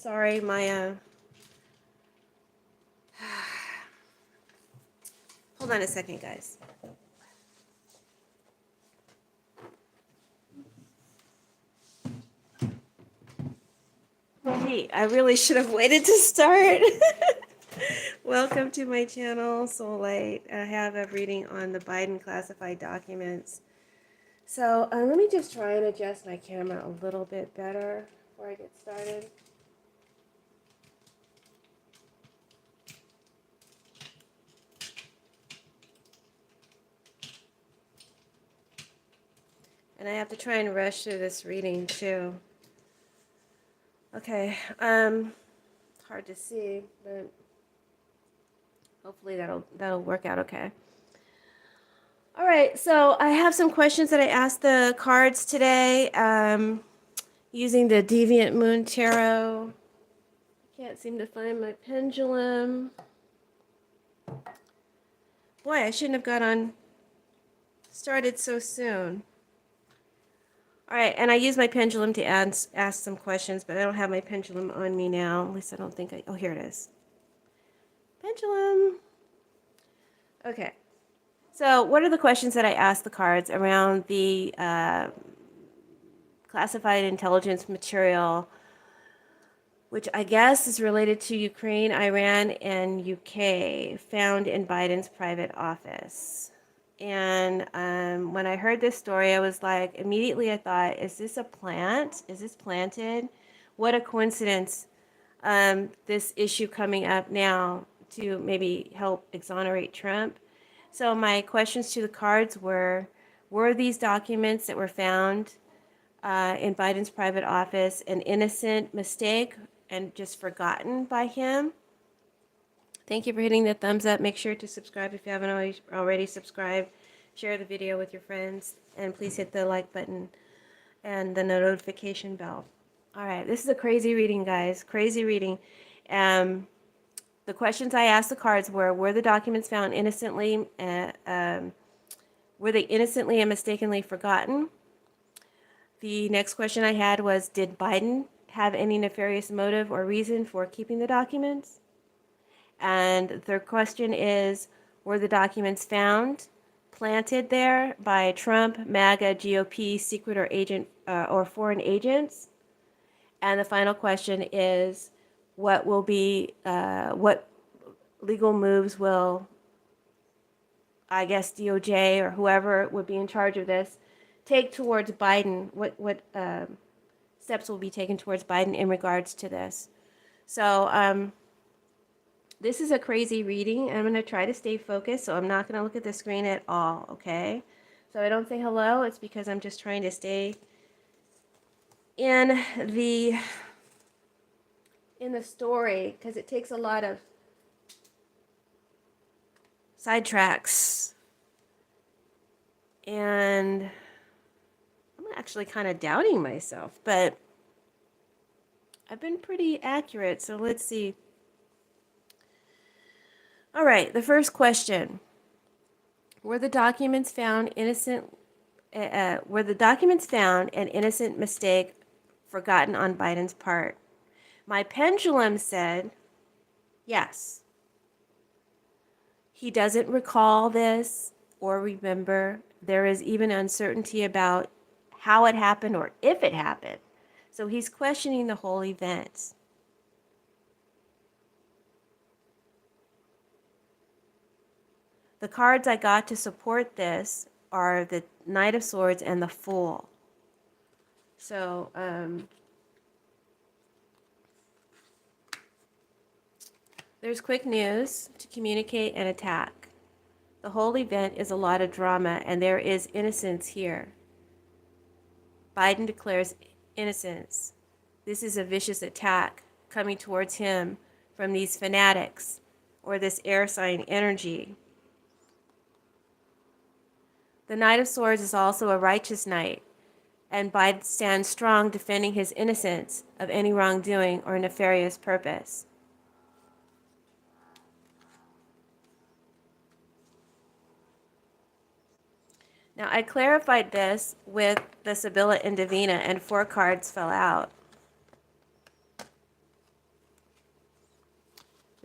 Sorry, my hold on a second, guys. Hey, I really should have waited to start. Welcome to my channel, Soul Light. I have a reading on the Biden classified documents. So let me just try and adjust my camera a little bit better before I get started. And I have to try and rush through this reading too. Okay, hard to see, but hopefully that'll work out okay. All right, so I have some questions that I asked the cards today using the Deviant Moon Tarot. Can't seem to find my pendulum. Boy, I shouldn't have started so soon. All right, and I used my pendulum to ask some questions, but I don't have my pendulum on me now. At least I don't think oh, here it is. Pendulum. Okay. So what are the questions that I asked the cards around the classified intelligence material, which I guess is related to Ukraine, Iran, and UK, found in Biden's private office? And when I heard this story, I was like, immediately I thought, is this a plant? Is this planted? What a coincidence, this issue coming up now to maybe help exonerate Trump. So my questions to the cards were these documents that were found in Biden's private office an innocent mistake and just forgotten by him? Thank you for hitting the thumbs up. Make sure to subscribe if you haven't already subscribed. Share the video with your friends. And please hit the like button and the notification bell. All right, this is a crazy reading, guys. Crazy reading. The questions I asked the cards were the documents found innocently, were they innocently and mistakenly forgotten? The next question I had was, did Biden have any nefarious motive or reason for keeping the documents? And the third question is, were the documents found, planted there by Trump, MAGA, GOP, secret or agent or foreign agents? And the final question is, what legal moves will, I guess, DOJ or whoever would be in charge of this take towards Biden? What steps will be taken towards Biden in regards to this? So this is a crazy reading. I'm going to try to stay focused, so I'm not going to look at the screen at all, okay? So I don't say hello. It's because I'm just trying to stay in the story, because it takes a lot of sidetracks. And I'm actually kind of doubting myself, but I've been pretty accurate, so let's see. All right, the first question. Were the documents found were the documents found an innocent mistake forgotten on Biden's part? My pendulum said yes. He doesn't recall this or remember. There is even uncertainty about how it happened or if it happened. So he's questioning the whole event. The cards I got to support this are the Knight of Swords and the Fool. So, there's quick news to communicate and attack. The whole event is a lot of drama, and there is innocence here. Biden declares innocence. This is a vicious attack coming towards him from these fanatics or this air sign energy. The Knight of Swords is also a righteous knight, and Biden stands strong defending his innocence of any wrongdoing or nefarious purpose. Now, I clarified this with the Sibylla and Divina, and 4 cards fell out.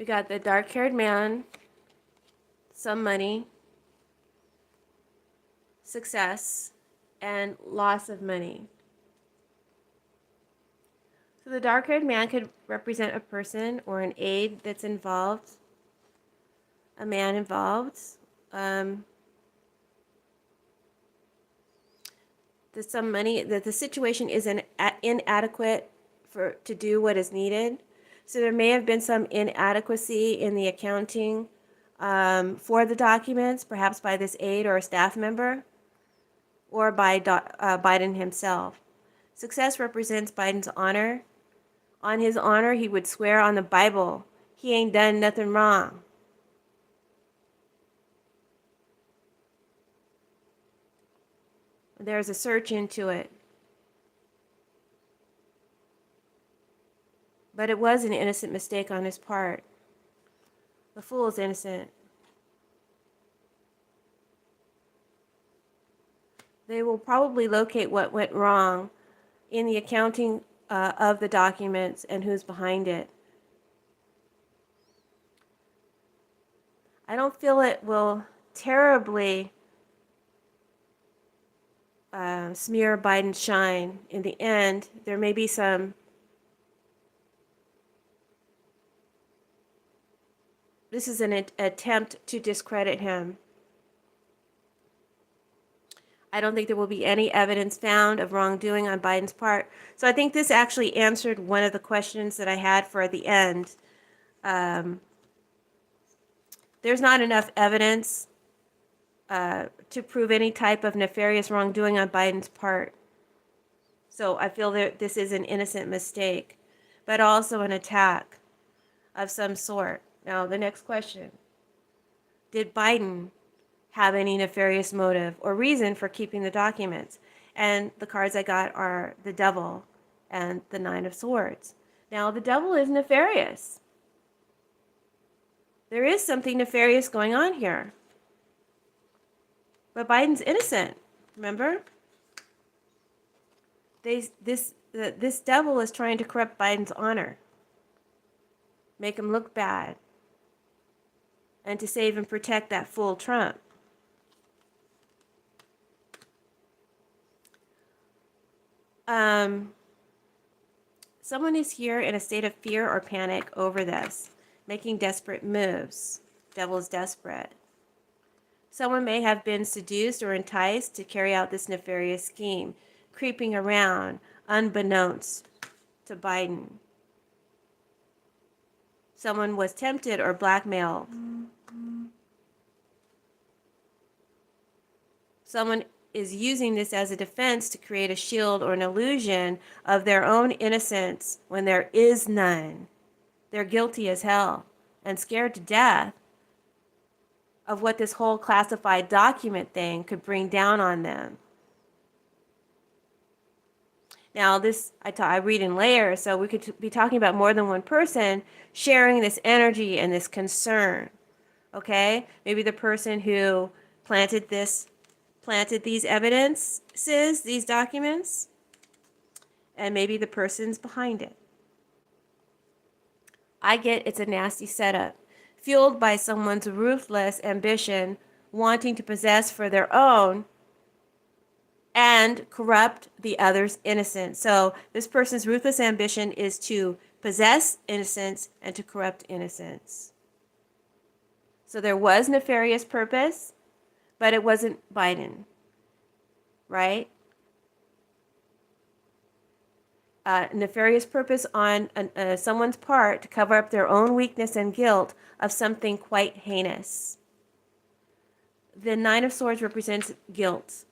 We got the dark-haired man, some money, success, and loss of money. So the dark-haired man could represent a person or an aide that's involved, a man involved. There's some money, that the situation is inadequate to do what is needed. So there may have been some inadequacy in the accounting for the documents, perhaps by this aide or a staff member, or by Biden himself. Success represents Biden's honor. On his honor, he would swear on the Bible he ain't done nothing wrong. There's a search into it. But it was an innocent mistake on his part. The fool is innocent. They will probably locate what went wrong in the accounting of the documents and who's behind it. I don't feel it will terribly smear Biden's shine. In the end, there may be some this is an attempt to discredit him. I don't think there will be any evidence found of wrongdoing on Biden's part. So I think this actually answered one of the questions that I had for the end. There's not enough evidence to prove any type of nefarious wrongdoing on Biden's part. So I feel that this is an innocent mistake, but also an attack of some sort. Now, the next question. Did Biden have any nefarious motive or reason for keeping the documents? And the cards I got are the Devil and the Nine of Swords. Now, the Devil is nefarious. There is something nefarious going on here. But Biden's innocent, remember? This devil is trying to corrupt Biden's honor, make him look bad, and to save and protect that fool Trump. Someone is here in a state of fear or panic over this, making desperate moves. Devil is desperate. Someone may have been seduced or enticed to carry out this nefarious scheme, creeping around unbeknownst to Biden. Someone was tempted or blackmailed. Someone is using this as a defense to create a shield or an illusion of their own innocence when there is none. They're guilty as hell and scared to death of what this whole classified document thing could bring down on them. Now, this I read in layers, so we could be talking about more than one person sharing this energy and this concern. Okay? Maybe the person who planted these evidences, these documents, and maybe the person's behind it. I get it's a nasty setup, fueled by someone's ruthless ambition, wanting to possess for their own and corrupt the other's innocence. So this person's ruthless ambition is to possess innocence and to corrupt innocence. So there was nefarious purpose, but it wasn't Biden, right? Nefarious purpose on someone's part to cover up their own weakness and guilt of something quite heinous. The Nine of Swords represents guilt.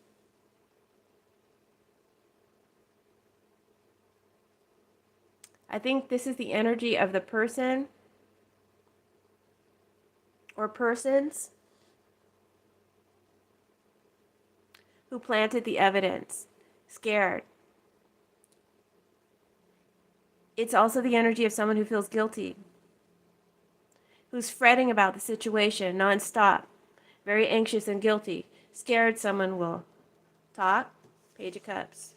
I think this is the energy of the person or persons who planted the evidence, scared. It's also the energy of someone who feels guilty, who's fretting about the situation nonstop, very anxious and guilty, scared someone will talk. Page of Cups.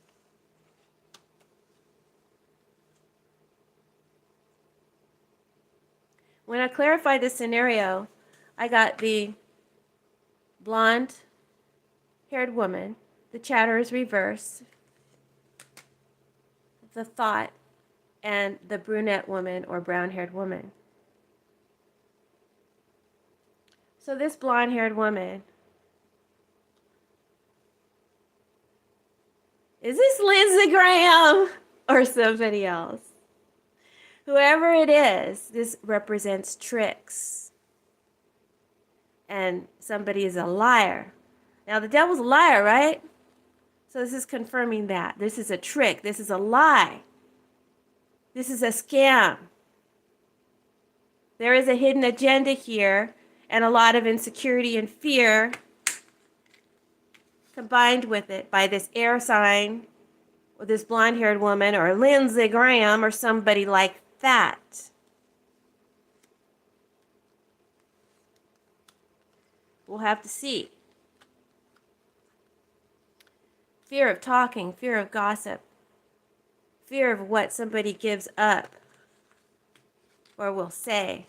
When I clarified this scenario, I got the blonde-haired woman, the chatter is reversed, the thought, and the brunette woman or brown-haired woman. So this blonde-haired woman, is this Lindsey Graham or somebody else? Whoever it is, this represents tricks. And somebody is a liar. Now, the devil's a liar, right? So this is confirming that. This is a trick. This is a lie. This is a scam. There is a hidden agenda here and a lot of insecurity and fear combined with it by this air sign or this blonde-haired woman or Lindsey Graham or somebody like that. We'll have to see. Fear of talking, fear of gossip, fear of what somebody gives up or will say.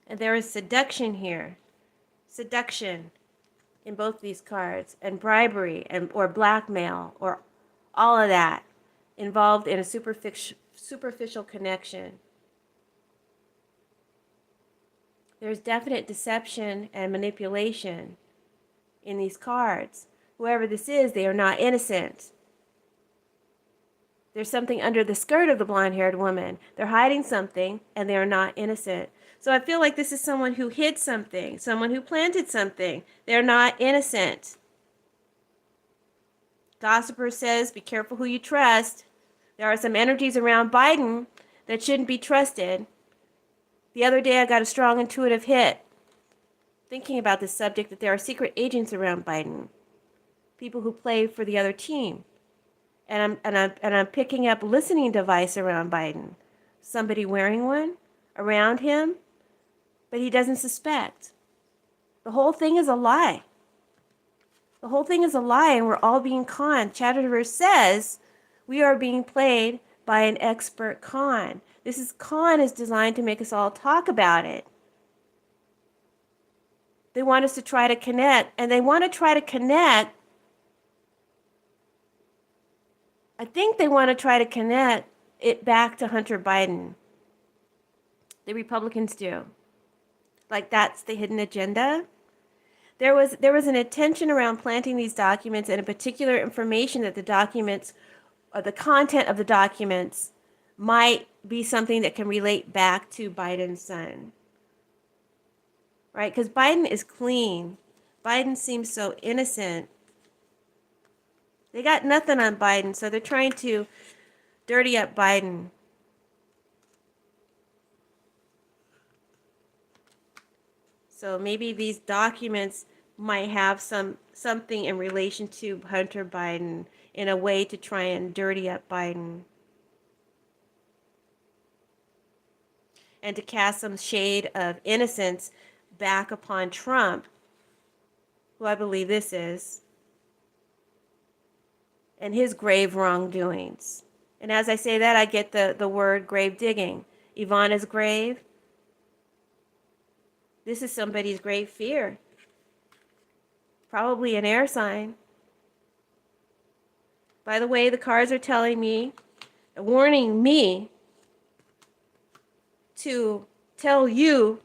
And there is seduction here. Seduction in both these cards, and bribery and or blackmail or all of that involved in a superficial connection. There's definite deception and manipulation in these cards. Whoever this is, they are not innocent. There's something under the skirt of the blonde-haired woman. They're hiding something, and they are not innocent. So I feel like this is someone who hid something, someone who planted something. They're not innocent. Gossiper says, be careful who you trust. There are some energies around Biden that shouldn't be trusted. The other day I got a strong intuitive hit thinking about this subject that there are secret agents around Biden, people who play for the other team. And I'm picking up a listening device around Biden. Somebody wearing one around him, but he doesn't suspect. The whole thing is a lie. The whole thing is a lie, and we're all being conned. Chatterverse says we are being played by an expert con. This con is designed to make us all talk about it. They want us to try to connect, and they want to try to connect. I think they want to try to connect it back to Hunter Biden. The Republicans do. Like that's the hidden agenda. There was an intention around planting these documents and a particular information that the documents or the content of the documents might be something that can relate back to Biden's son. Right? Because Biden is clean. Biden seems so innocent. They got nothing on Biden, so they're trying to dirty up Biden. So maybe these documents might have something in relation to Hunter Biden in a way to try and dirty up Biden. And to cast some shade of innocence back upon Trump, who I believe this is, and his grave wrongdoings. And as I say that, I get the word grave digging. Ivana's grave. This is somebody's grave fear. Probably an air sign. By the way, the cards are telling me, warning me to tell you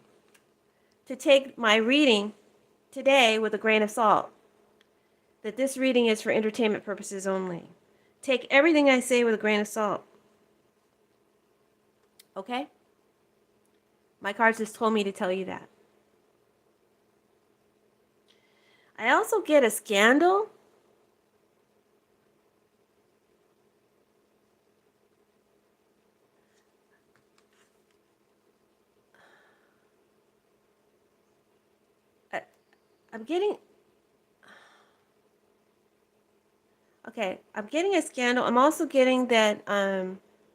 to take my reading today with a grain of salt. That this reading is for entertainment purposes only. Take everything I say with a grain of salt. Okay? My cards just told me to tell you that. I also get a scandal. I'm getting... Okay, I'm getting a scandal. I'm also getting that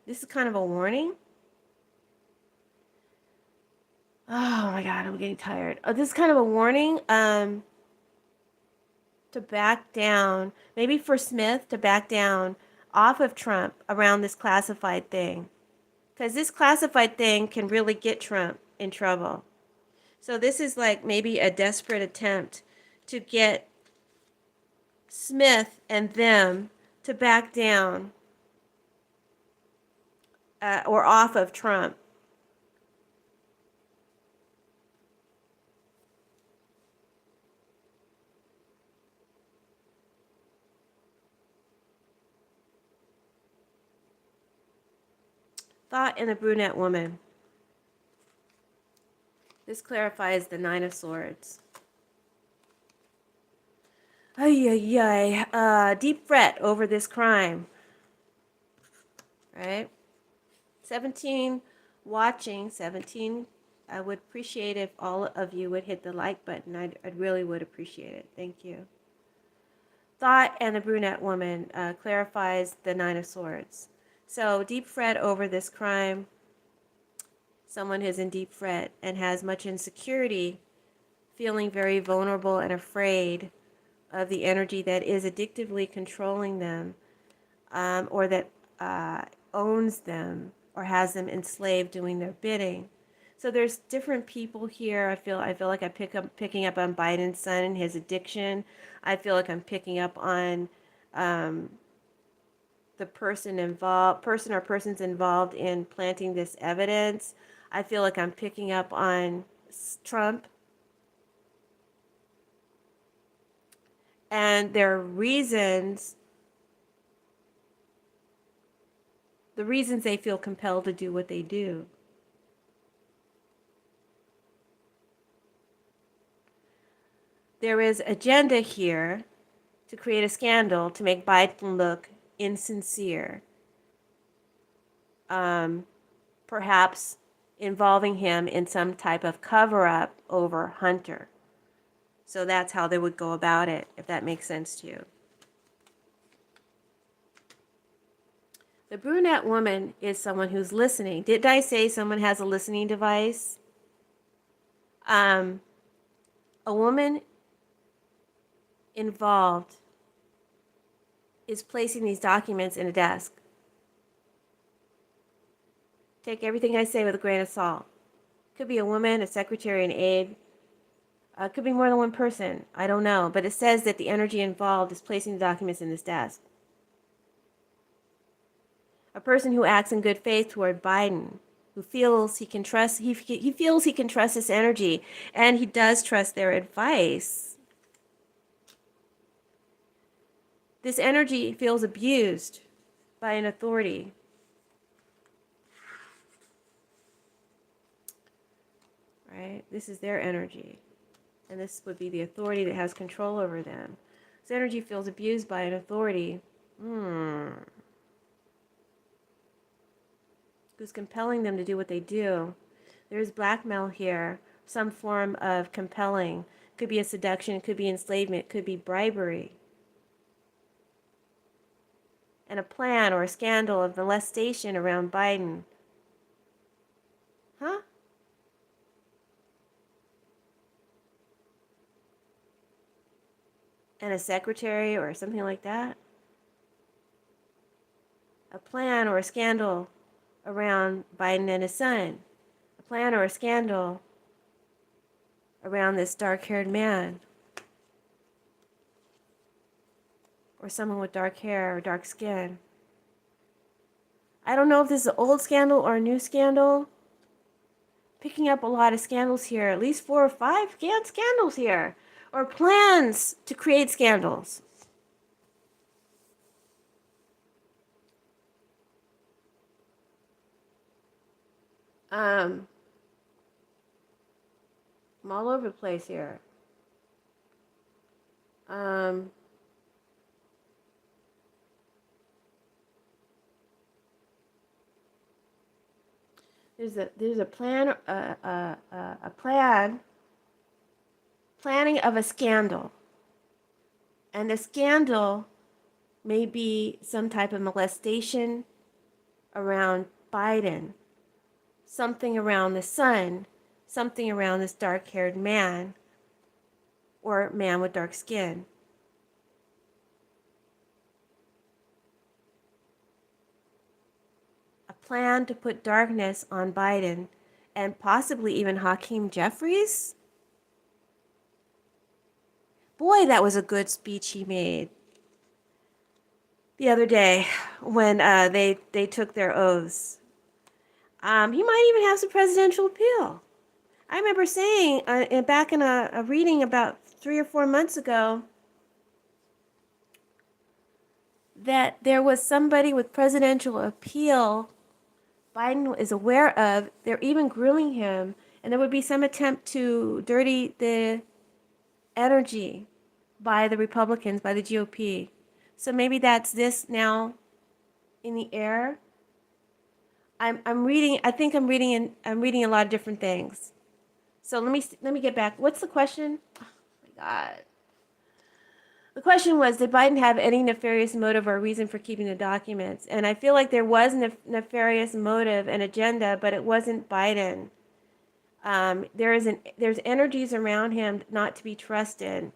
this is kind of a warning. Oh my God, I'm getting tired. Oh, this is kind of a warning. to back down, maybe for Smith to back down off of Trump around this classified thing. Because this classified thing can really get Trump in trouble. So this is like maybe a desperate attempt to get Smith and them to back down or off of Trump. Thought in the brunette woman. This clarifies the Nine of Swords. Ay, ay, ay. Deep fret over this crime. Right? 17 watching, 17. I would appreciate if all of you would hit the like button. I really would appreciate it. Thank you. Thought and the brunette woman clarifies the Nine of Swords. So deep fret over this crime. Someone who's in deep fret and has much insecurity, feeling very vulnerable and afraid of the energy that is addictively controlling them, or that owns them or has them enslaved doing their bidding. So there's different people here. I feel like I'm picking up on Biden's son and his addiction. I feel like I'm picking up on the person or persons involved in planting this evidence. I feel like I'm picking up on Trump and their reasons, the reasons they feel compelled to do what they do. There is agenda here to create a scandal to make Biden look insincere, perhaps involving him in some type of cover-up over Hunter. So that's how they would go about it, if that makes sense to you. The brunette woman is someone who's listening. Did I say someone has a listening device? A woman involved is placing these documents in a desk. Take everything I say with a grain of salt. Could be a woman, a secretary, an aide. Could be more than one person. I don't know. But it says that the energy involved is placing the documents in this desk. A person who acts in good faith toward Biden, who feels he can trust, he feels he can trust this energy, and he does trust their advice. This energy feels abused by an authority. Right? This is their energy. And this would be the authority that has control over them. This energy feels abused by an authority. Who's compelling them to do what they do. There's blackmail here, some form of compelling. Could be a seduction, could be enslavement, could be bribery. And a plan or a scandal of molestation around Biden. Huh? And a secretary or something like that. A plan or a scandal around Biden and his son. A plan or a scandal around this dark-haired man. Or someone with dark hair or dark skin. I don't know if this is an old scandal or a new scandal. Picking up a lot of scandals here, at least 4 or 5 scandals here. Or plans to create scandals. I'm all over the place here. There's a plan, planning of a scandal, and the scandal may be some type of molestation around Biden, something around the son, something around this dark-haired man or man with dark skin. plan to put darkness on Biden and possibly even Hakeem Jeffries. Boy, that was a good speech he made the other day when they took their oaths. He might even have some presidential appeal. I remember saying back in a reading about 3 or 4 months ago that there was somebody with presidential appeal Biden is aware of. They're even grooming him, and there would be some attempt to dirty the energy by the Republicans, by the GOP. So maybe that's this now in the air. I'm reading. I think I'm reading a lot of different things. So let me get back. What's the question? Oh my God. The question was, did Biden have any nefarious motive or reason for keeping the documents? And I feel like there was nefarious motive and agenda, but it wasn't Biden. There's energies around him not to be trusted.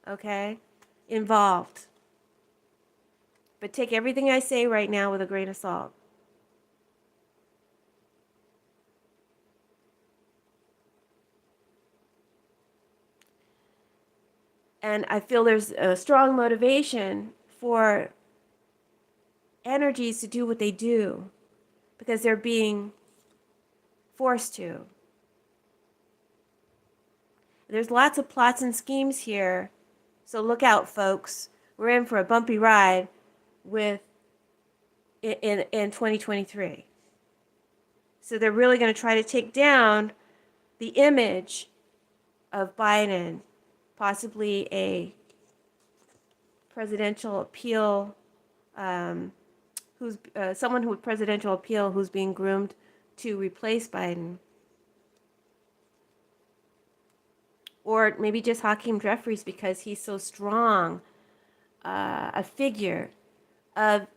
Okay, involved. But take everything I say right now with a grain of salt. And I feel there's a strong motivation for energies to do what they do because they're being forced to. There's lots of plots and schemes here, so look out, folks. We're in for a bumpy ride with in 2023. So they're really going to try to take down the image of Biden, possibly a presidential appeal, who's someone who with presidential appeal who's being groomed to replace Biden. Or maybe just Hakeem Jeffries because he's so strong, a figure of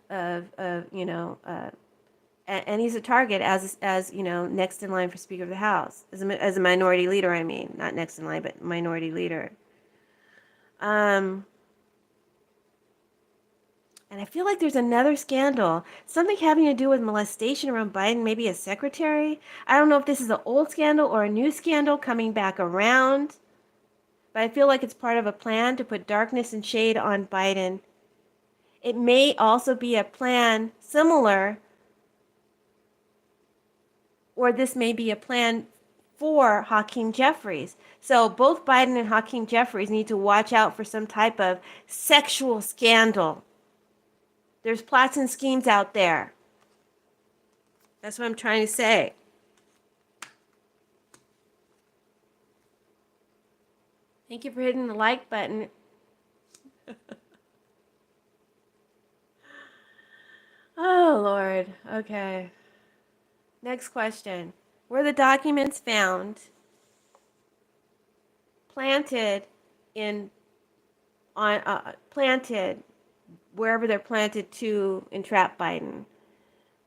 and he's a target as next in line for Speaker of the House as a minority leader. I mean, not next in line, but minority leader. And I feel like there's another scandal, something having to do with molestation around Biden, maybe a secretary. I don't know if this is an old scandal or a new scandal coming back around, but I feel like it's part of a plan to put darkness and shade on Biden. It may also be a plan similar, or this may be a plan for Hakeem Jeffries. So both Biden and Hakeem Jeffries need to watch out for some type of sexual scandal. There's plots and schemes out there. That's what I'm trying to say. Thank you for hitting the like button. Oh, Lord. Okay. Next question. Were the documents found planted planted wherever they're planted to entrap Biden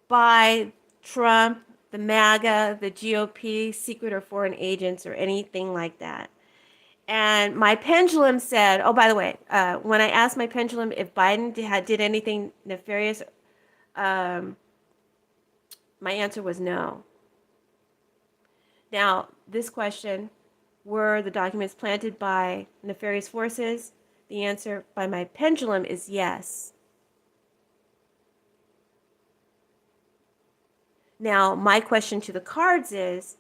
by Trump, the MAGA, the GOP, secret or foreign agents, or anything like that? And my pendulum said, oh, by the way, when I asked my pendulum if Biden did anything nefarious, my answer was no. Now, this question, were the documents planted by nefarious forces? The answer by my pendulum is yes. Now, my question to the cards is,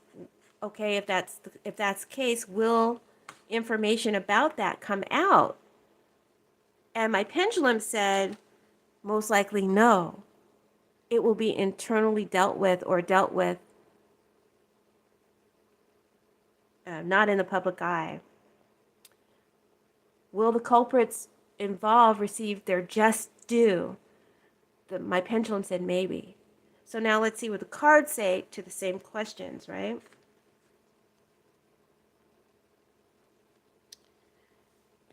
okay, if that's the case, will information about that come out? And my pendulum said, most likely no. It will be internally dealt with or dealt with, not in the public eye. Will the culprits involved receive their just due? My pendulum said maybe. So now let's see what the cards say to the same questions, right?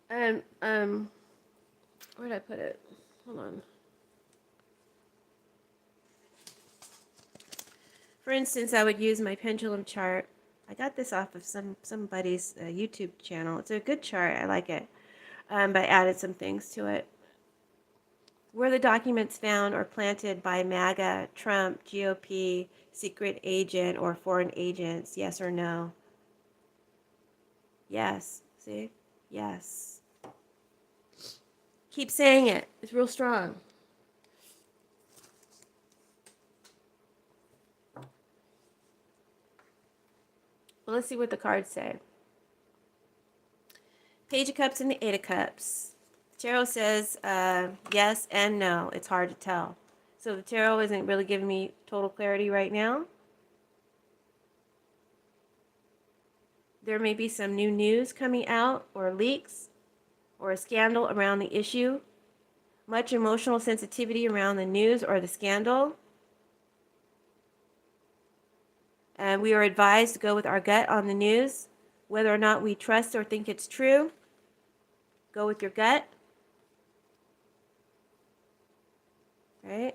Where did I put it? Hold on. For instance, I would use my pendulum chart. I got this off of somebody's YouTube channel. It's a good chart. I like it. But I added some things to it. Were the documents found or planted by MAGA, Trump, GOP, secret agent, or foreign agents? Yes or no? Yes. See? Yes. Keep saying it. It's real strong. Well, let's see what the cards say. Page of Cups and the Eight of Cups. Tarot says yes and no. It's hard to tell. So the tarot isn't really giving me total clarity right now. There may be some new news coming out, or leaks, or a scandal around the issue. Much emotional sensitivity around the news or the scandal. And we are advised to go with our gut on the news, whether or not we trust or think it's true. Go with your gut. Right?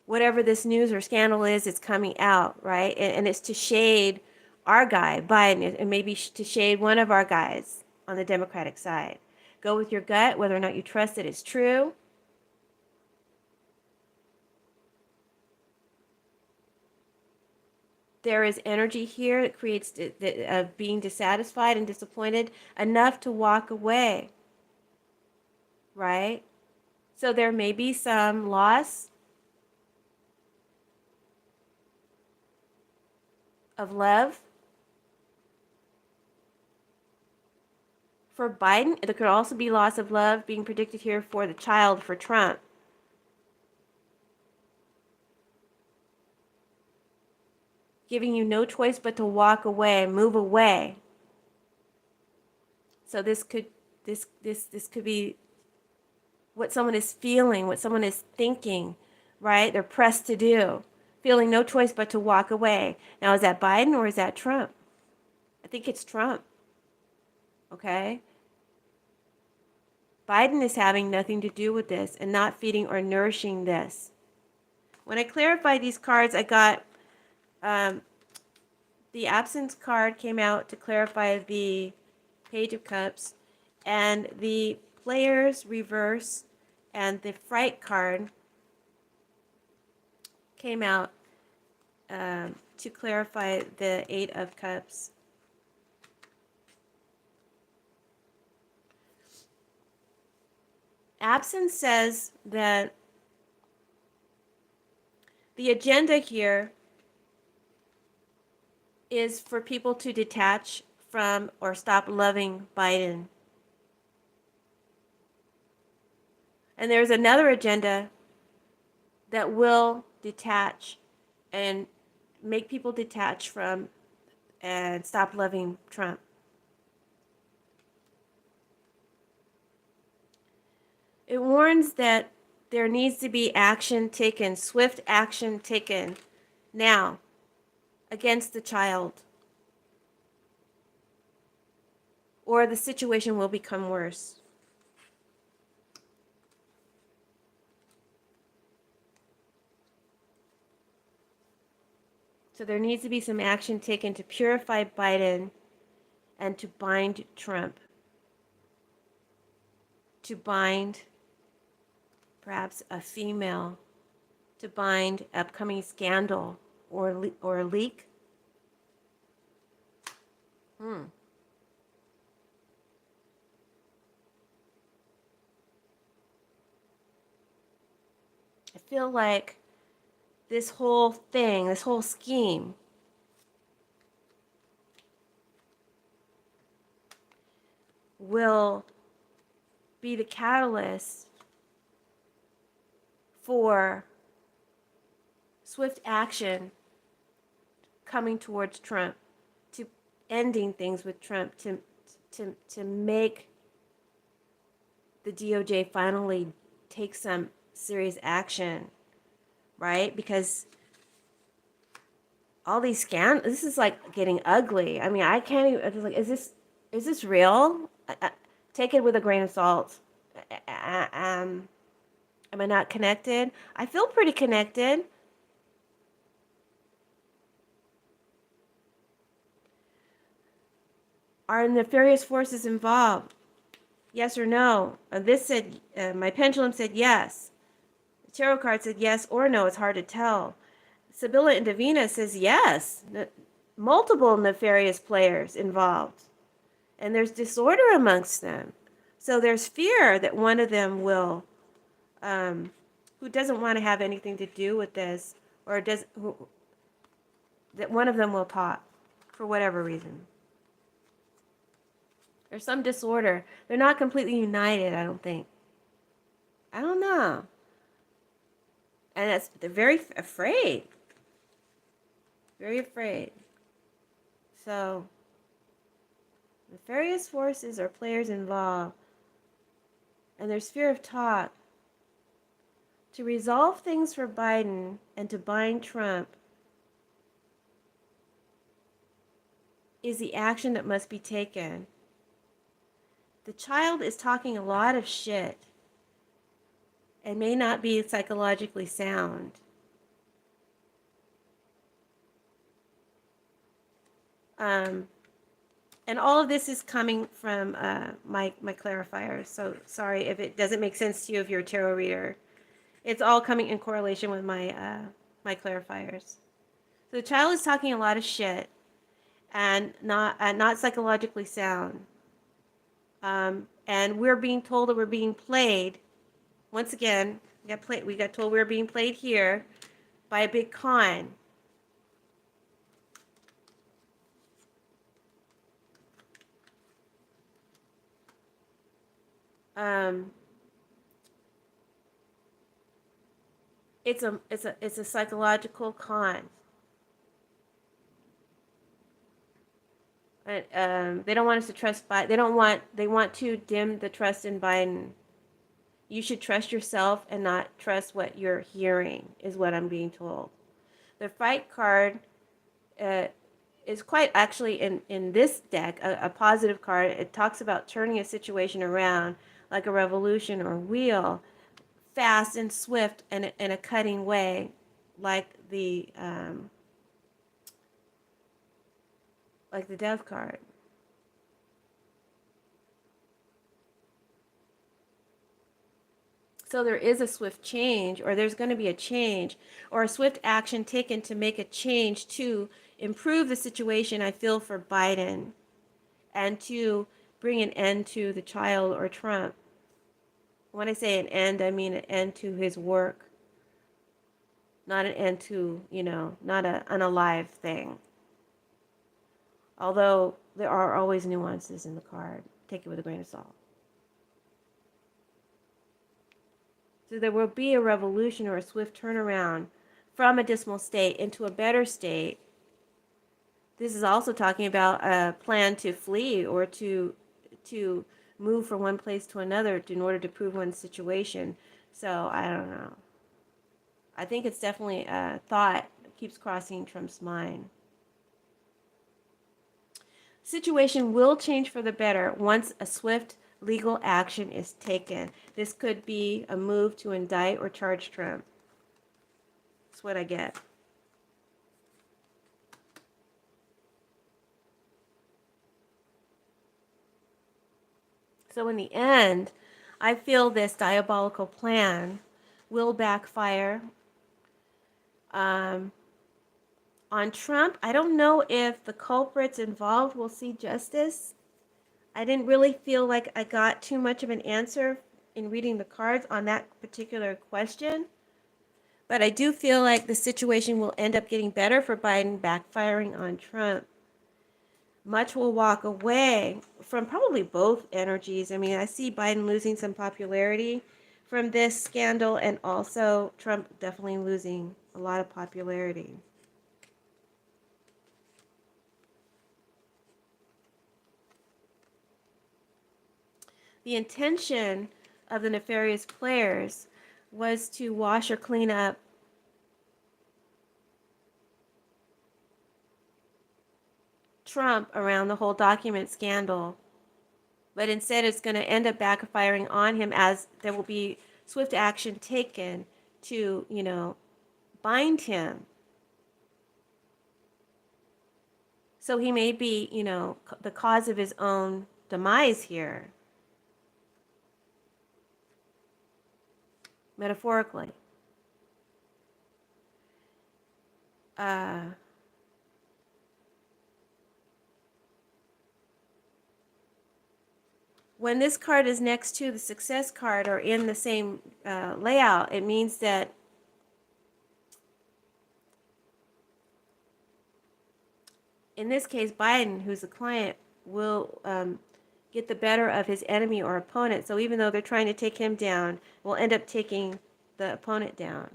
Whatever this news or scandal is, it's coming out, right? And it's to shade our guy, Biden, and maybe to shade one of our guys on the Democratic side. Go with your gut, whether or not you trust it is true. There is energy here that creates being dissatisfied and disappointed enough to walk away, right? So there may be some loss of love for Biden. There could also be loss of love being predicted here for the child, for Trump. Giving you no choice but to walk away, move away. So this could be what someone is feeling, what someone is thinking, right? They're pressed to do, feeling no choice but to walk away. Now, is that Biden or is that Trump? I think it's Trump. Okay? Biden is having nothing to do with this and not feeding or nourishing this. When I clarified these cards, I got the absence card came out to clarify the Page of Cups, and the Players reverse and the Fright card came out to clarify the Eight of Cups. Absence says that the agenda here is for people to detach from or stop loving Biden. And there's another agenda that will detach and make people detach from and stop loving Trump. It warns that there needs to be action taken, swift action taken now against the child, or the situation will become worse. So there needs to be some action taken to purify Biden and to bind Trump, to bind perhaps a female, to bind upcoming scandal or leak. I feel like this whole thing, this whole scheme, will be the catalyst for swift action coming towards Trump, to ending things with Trump, to make the DOJ finally take some serious action, right? Because all these scandals, this is like getting ugly. I mean, I can't even, it's like, is this real? Take it with a grain of salt. Am I not connected? I feel pretty connected. Are nefarious forces involved? Yes or no. This said, my pendulum said yes. The tarot card said yes or no. It's hard to tell. Sibylla and Davina says yes. Multiple nefarious players involved. And there's disorder amongst them. So there's fear that one of them will, who doesn't want to have anything to do with this, or that one of them will talk for whatever reason. There's some disorder. They're not completely united, I don't think. I don't know. And they're very afraid. Very afraid. So, nefarious forces or players involved. And there's fear of talk. To resolve things for Biden and to bind Trump is the action that must be taken. The child is talking a lot of shit and may not be psychologically sound. And all of this is coming from my clarifier. So sorry if it doesn't make sense to you if you're a tarot reader. It's all coming in correlation with my clarifiers. So the child is talking a lot of shit and not psychologically sound. And we're being told that we're being played. Once again, we got told we were being played here by a big con. It's a psychological con. They don't want us to trust Biden. They want to dim the trust in Biden. You should trust yourself and not trust what you're hearing, is what I'm being told. The fight card is quite actually in this deck a positive card. It talks about turning a situation around like a revolution or wheel, fast and swift and in a cutting way, like the Death card. So there is a swift change, or there's going to be a change, or a swift action taken to make a change to improve the situation I feel for Biden and to bring an end to the child or Trump. When I say an end, I mean an end to his work, not an end to, not an unalive thing. Although there are always nuances in the card. Take it with a grain of salt. So there will be a revolution or a swift turnaround from a dismal state into a better state. This is also talking about a plan to flee or to move from one place to another in order to prove one's situation. So I don't know. I think it's definitely a thought that keeps crossing Trump's mind. Situation will change for the better once a swift legal action is taken. This could be a move to indict or charge Trump. That's what I get. So in the end, I feel this diabolical plan will backfire. On Trump, I don't know if the culprits involved will see justice. I didn't really feel like I got too much of an answer in reading the cards on that particular question. But I do feel like the situation will end up getting better for Biden, backfiring on Trump. Much will walk away from probably both energies. I mean, I see Biden losing some popularity from this scandal, and also Trump definitely losing a lot of popularity. The intention of the nefarious players was to wash or clean up Trump around the whole document scandal. But instead, it's going to end up backfiring on him, as there will be swift action taken to, bind him. So he may be, the cause of his own demise here. metaphorically. When this card is next to the success card or in the same layout, it means that in this case, Biden, who's the client, will get the better of his enemy or opponent. So even though they're trying to take him down, will end up taking the opponent down.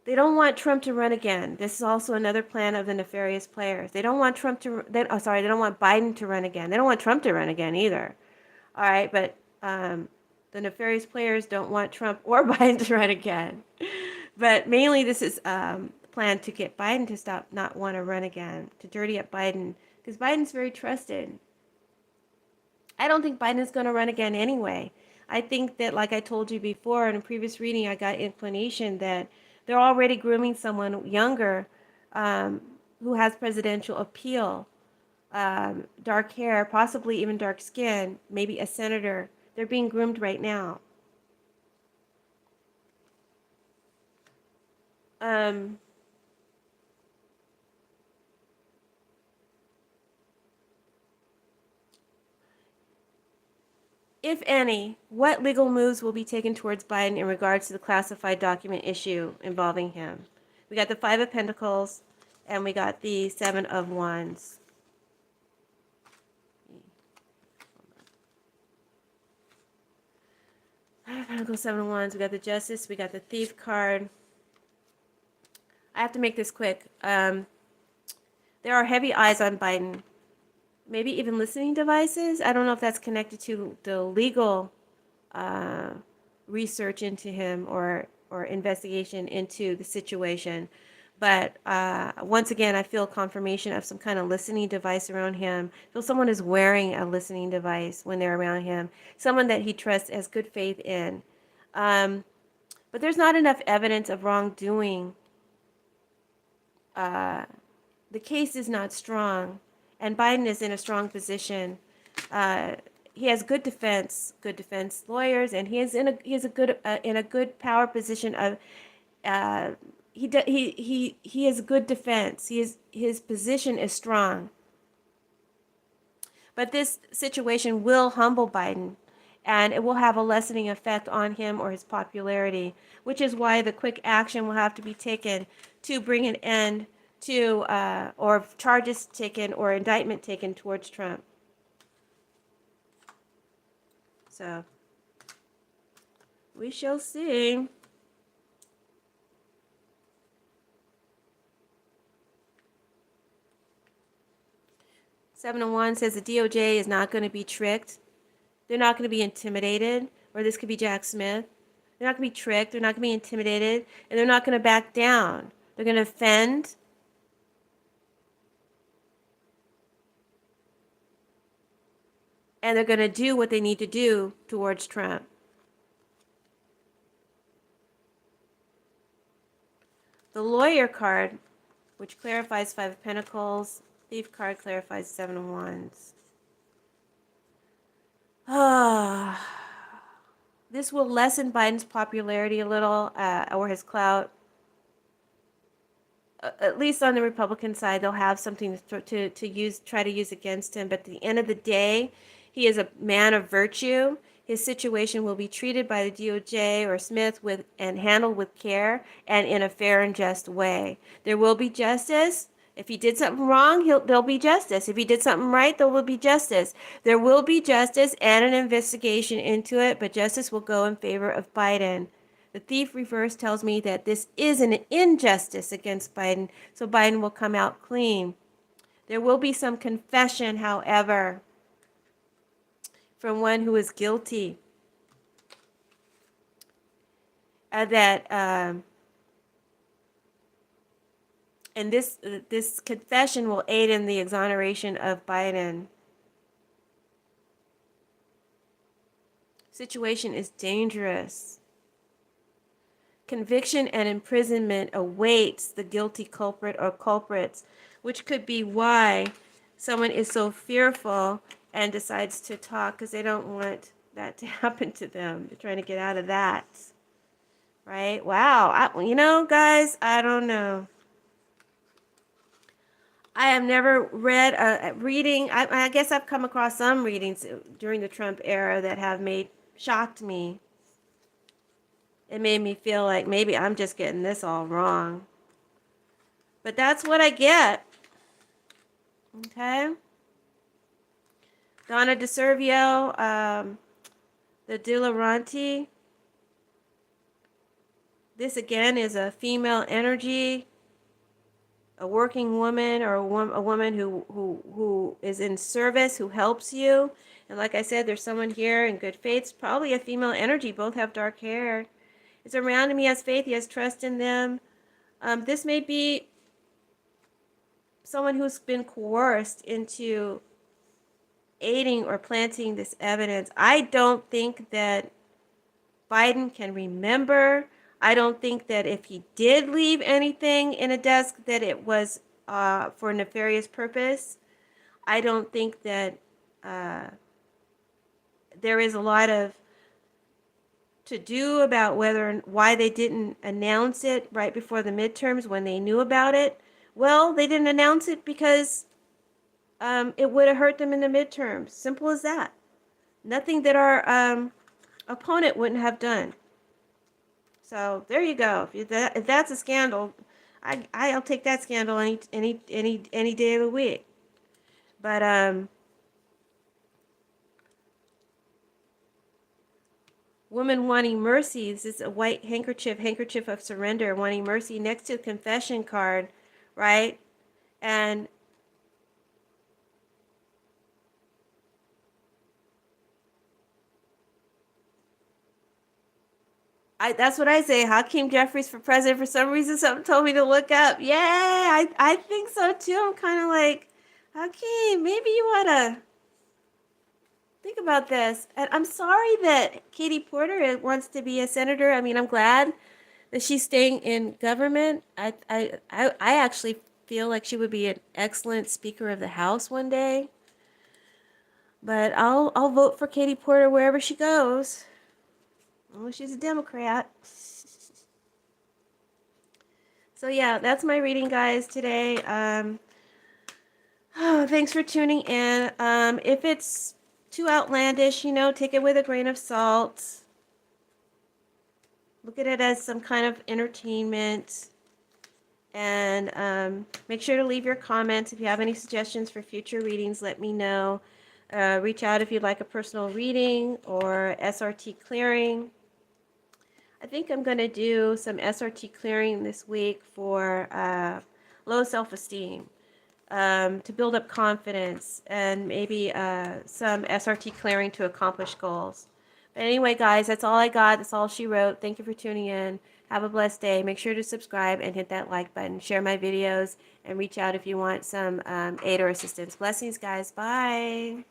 They don't want Trump to run again. This is also another plan of the nefarious players. They don't want Trump to. They don't want Biden to run again. They don't want Trump to run again either. All right, but the nefarious players don't want Trump or Biden to run again. But mainly, this is planned to get Biden to stop, not want to run again, to dirty up Biden, because Biden's very trusted. I don't think Biden is going to run again anyway. I think that, like I told you before in a previous reading, I got inclination that they're already grooming someone younger who has presidential appeal, dark hair, possibly even dark skin, maybe a senator. They're being groomed right now. If any, what legal moves will be taken towards Biden in regards to the classified document issue involving him? We got the Five of Pentacles, and we got the Seven of Wands. Five of Pentacles, Seven of Wands. We got the Justice. We got the Thief card. I have to make this quick. There are heavy eyes on Biden. Maybe even listening devices. I don't know if that's connected to the legal research into him or investigation into the situation. But once again, I feel confirmation of some kind of listening device around him. I feel someone is wearing a listening device when they're around him. Someone that he trusts, has good faith in. But there's not enough evidence of wrongdoing. The case is not strong, and Biden is in a strong position. He has good defense lawyers, and he is in a good power position of. He has good defense. His position is strong. But this situation will humble Biden, and it will have a lessening effect on him or his popularity, which is why the quick action will have to be taken to bring an end to, or charges taken or indictment taken towards Trump. So, we shall see. Seven of Wands says the DOJ is not going to be tricked. They're not going to be intimidated, or this could be Jack Smith. They're not going to be tricked. They're not going to be intimidated, and they're not going to back down. They're going to defend. And they're going to do what they need to do towards Trump. The Lawyer card, which clarifies Five of Pentacles. Thief card clarifies Seven of Wands. This will lessen Biden's popularity a little, or his clout. At least on the Republican side, they'll have something to use, try to use against him. But at the end of the day, he is a man of virtue. His situation will be treated by the DOJ or Smith and handled with care and in a fair and just way. There will be justice. If he did something wrong, there'll be justice. If he did something right, there will be justice. There will be justice and an investigation into it, but justice will go in favor of Biden. The Thief reverse tells me that this is an injustice against Biden, so Biden will come out clean. There will be some confession, however, from one who is guilty. And this confession will aid in the exoneration of Biden. Situation is dangerous. Conviction and imprisonment awaits the guilty culprit or culprits, which could be why someone is so fearful and decides to talk, because they don't want that to happen to them. They're trying to get out of that. Right? Wow. You know, guys, I don't know. I have never read a reading. I guess I've come across some readings during the Trump era that have shocked me. It made me feel like maybe I'm just getting this all wrong. But that's what I get. Okay? Donna DeServio, the Dilaranti. This again is a female energy, a working woman, or a woman who is in service, who helps you. And like I said, there's someone here in good faith. It's probably a female energy. Both have dark hair. It's around him. He has faith. He has trust in them. This may be someone who's been coerced into aiding or planting this evidence. I don't think that Biden can remember. I don't think that if he did leave anything in a desk that it was for a nefarious purpose. I don't think that there is a lot of to do about why they didn't announce it right before the midterms when they knew about it. Well, they didn't announce it because it would have hurt them in the midterms. Simple as that. Nothing that our opponent wouldn't have done. So there you go. If that's a scandal, I'll take that scandal any day of the week. But woman wanting mercy. This is a white handkerchief of surrender, wanting mercy next to the confession card, right? And that's what I say. Hakeem Jeffries for president. For some reason, something told me to look up. Yeah, I think so too. I'm kind of like, Hakeem, maybe you ought to think about this. And I'm sorry that Katie Porter wants to be a senator. I mean, I'm glad that she's staying in government. I actually feel like she would be an excellent Speaker of the House one day. But I'll vote for Katie Porter wherever she goes. Oh, she's a Democrat. So yeah, that's my reading, guys, today. Thanks for tuning in. If it's too outlandish, take it with a grain of salt. Look at it as some kind of entertainment. And make sure to leave your comments. If you have any suggestions for future readings, let me know. Reach out if you'd like a personal reading or SRT clearing. I think I'm going to do some SRT clearing this week for low self-esteem, to build up confidence, and maybe some SRT clearing to accomplish goals. But anyway, guys, that's all I got. That's all she wrote. Thank you for tuning in. Have a blessed day. Make sure to subscribe and hit that like button. Share my videos and reach out if you want some aid or assistance. Blessings, guys. Bye.